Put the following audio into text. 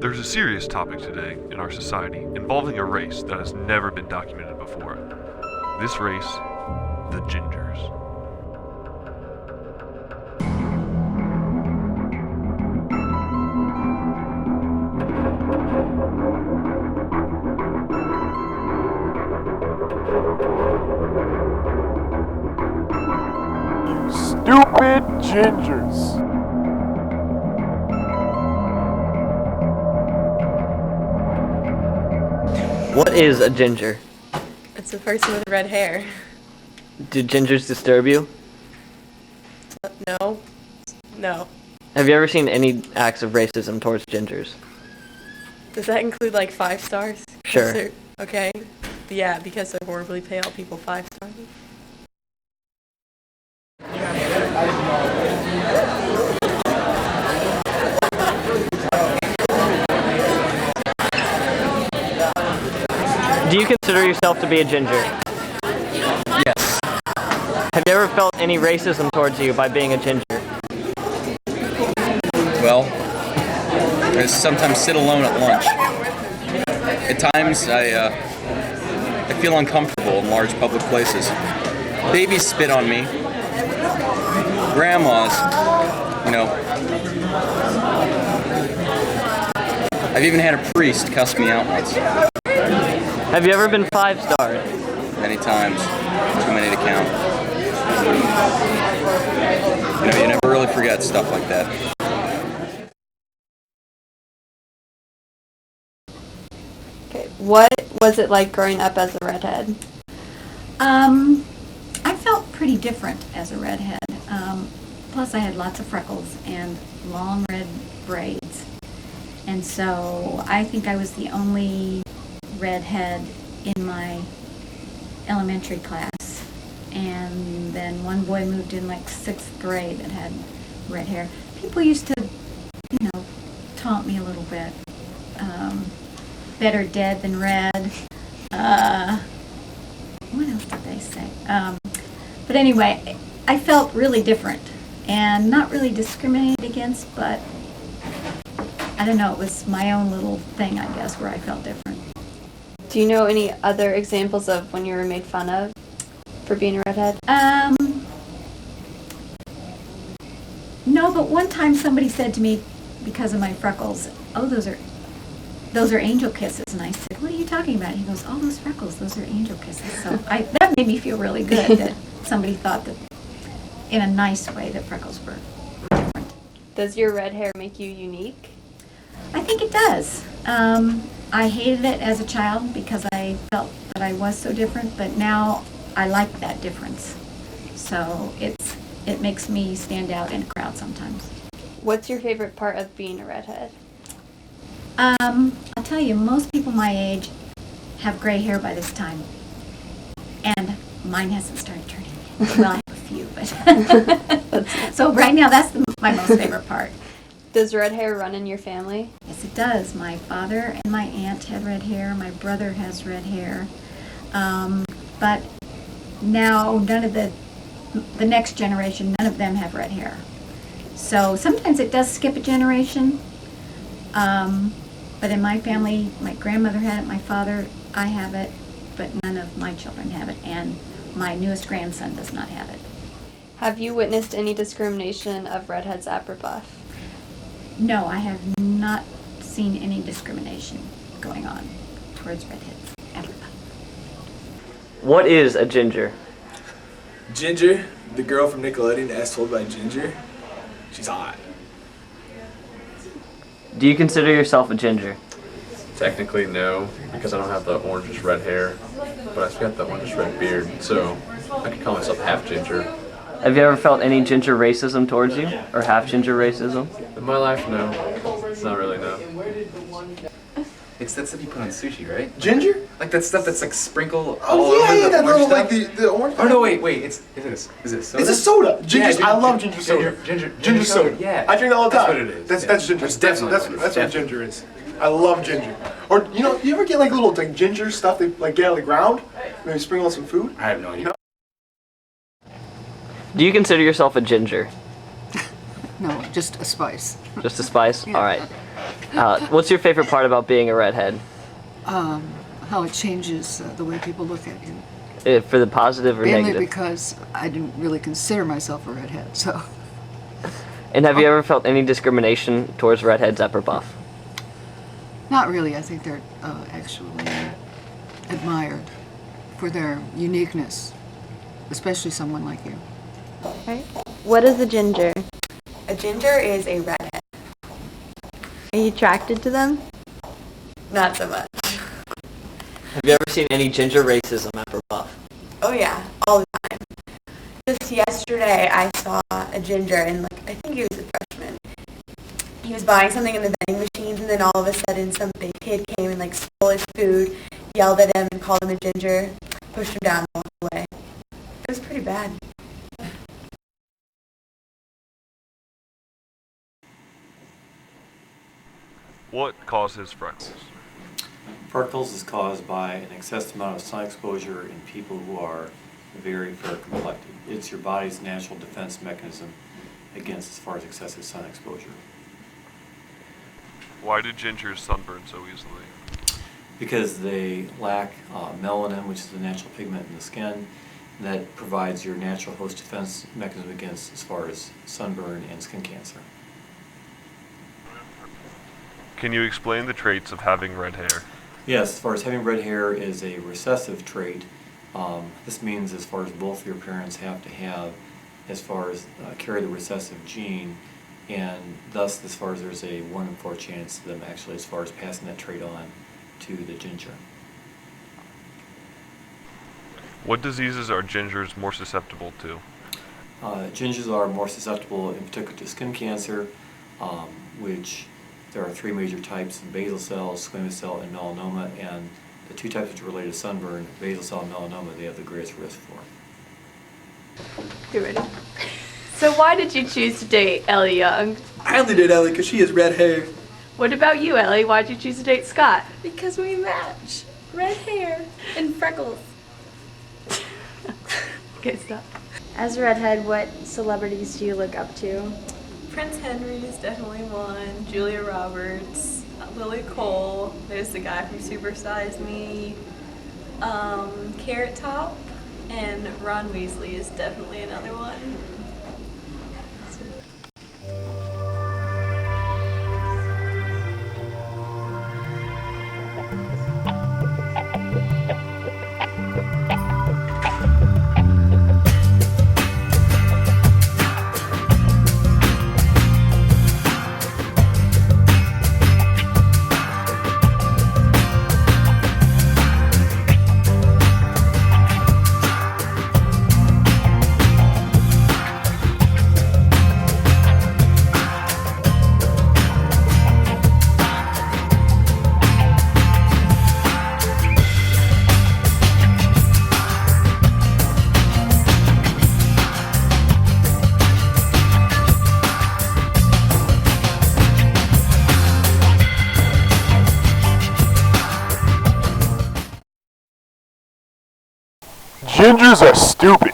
There's a serious topic today in our society involving a race that has never been documented before. This race, the Gingers. Stupid gingers. What is a ginger? It's a person with red hair. Do gingers disturb you? No. No. Have you ever seen any acts of racism towards gingers? Does that include like 5 stars? Sure. Okay. Yeah, because they're horribly pale, people 5 stars. Do you consider yourself to be a ginger? Yes. Have you ever felt any racism towards you by being a ginger? Well, I sometimes sit alone at lunch. At times, I feel uncomfortable in large public places. Babies spit on me. Grandmas, I've even had a priest cuss me out once. Have you ever been 5-starred? Many times. Too many to count. You never really forget stuff like that. Okay, what was it like growing up as a redhead? I felt pretty different as a redhead. Plus I had lots of freckles and long red braids. And so I think I was the only redhead in my elementary class. And then one boy moved in like 6th grade that had red hair. People used to, taunt me a little bit. Better dead than red. What else did they say? But anyway, I felt really different and not really discriminated against, but I don't know, it was my own little thing, I guess, where I felt different. Do you know any other examples of when you were made fun of for being a redhead? No, but one time somebody said to me, because of my freckles, "Oh, those are angel kisses." And I said, "What are you talking about?" He goes, "Oh, those freckles, those are angel kisses." So that made me feel really good that somebody thought that, in a nice way, that freckles were different. Does your red hair make you unique? I think it does. I hated it as a child because I felt that I was so different, but now I like that difference. So it makes me stand out in a crowd sometimes. What's your favorite part of being a redhead? I'll tell you, most people my age have gray hair by this time. And mine hasn't started turning yet. Well, I have a few, but... So right now, that's my most favorite part. Does red hair run in your family? Yes, it does. My father and my aunt had red hair. My brother has red hair. But now, none of the next generation, none of them have red hair. So sometimes it does skip a generation. But in my family, my grandmother had it, my father, I have it, but none of my children have it, and my newest grandson does not have it. Have you witnessed any discrimination of redheads at brebeuf? No, I have not seen any discrimination going on towards redheads at brebeuf. What is a ginger? Ginger, the girl from Nickelodeon as told by Ginger, she's hot. Do you consider yourself a ginger? Technically, no, because I don't have the orangish red hair, but I've got the orangish red beard, so I could call myself half ginger. Have you ever felt any ginger racism towards you? Or half ginger racism? In my life, no. It's not really, no. It's that stuff you put on sushi, right? Ginger? Like that stuff that's like sprinkled Oh all yeah, over the that orange little stuff? like the orange. Oh no, wait, is it soda? It's a soda. Ginger. Yeah, I love ginger soda. Ginger soda. Yeah. I drink it all the time. That's what it is. That's ginger. That's definitely that's what ginger is. I love ginger. Or you ever get like little like ginger stuff they like get out of the ground? Maybe sprinkle on some food. I have no idea. Do you consider yourself a ginger? No, just a spice. Just a spice? Yeah. All right. What's your favorite part about being a redhead? How it changes the way people look at you. For the positive or Mainly negative? because I didn't really consider myself a redhead, so. And have you ever felt any discrimination towards redheads at brebeuf? Not really. I think they're actually admired for their uniqueness, especially someone like you. Okay. What is a ginger? A ginger is a redhead. Are you attracted to them? Not so much. Have you ever seen any ginger racism at brebeuf? Oh yeah, all the time. Just yesterday I saw a ginger and I think he was a freshman. He was buying something in the vending machines and then all of a sudden some big kid came and stole his food, yelled at him and called him a ginger, pushed him down and walked away. It was pretty bad. What causes freckles? Freckles is caused by an excessive amount of sun exposure in people who are very fair complected. It's your body's natural defense mechanism against as far as excessive sun exposure. Why do gingers sunburn so easily? Because they lack melanin, which is the natural pigment in the skin, that provides your natural host defense mechanism against as far as sunburn and skin cancer. Can you explain the traits of having red hair? Yes, as far as having red hair is a recessive trait. This means as far as both of your parents have to have, as far as carry the recessive gene, and thus as far as there's a 1 in 4 chance of them actually as far as passing that trait on to the ginger. What diseases are gingers more susceptible to? Gingers are more susceptible in particular to skin cancer, which there are 3 major types: basal cell, squamous cell, and melanoma, and the 2 types which are related to sunburn, basal cell and melanoma, they have the greatest risk for. You ready? So why did you choose to date Ellie Young? I only date Ellie because she has red hair. What about you, Ellie? Why'd you choose to date Scott? Because we match. Red hair and freckles. Okay, stop. As a redhead, what celebrities do you look up to? Prince Henry is definitely one. Julia Roberts, Lily Cole. There's the guy from Super Size Me. Carrot Top, and Ron Weasley is definitely another one. Gingers are stupid.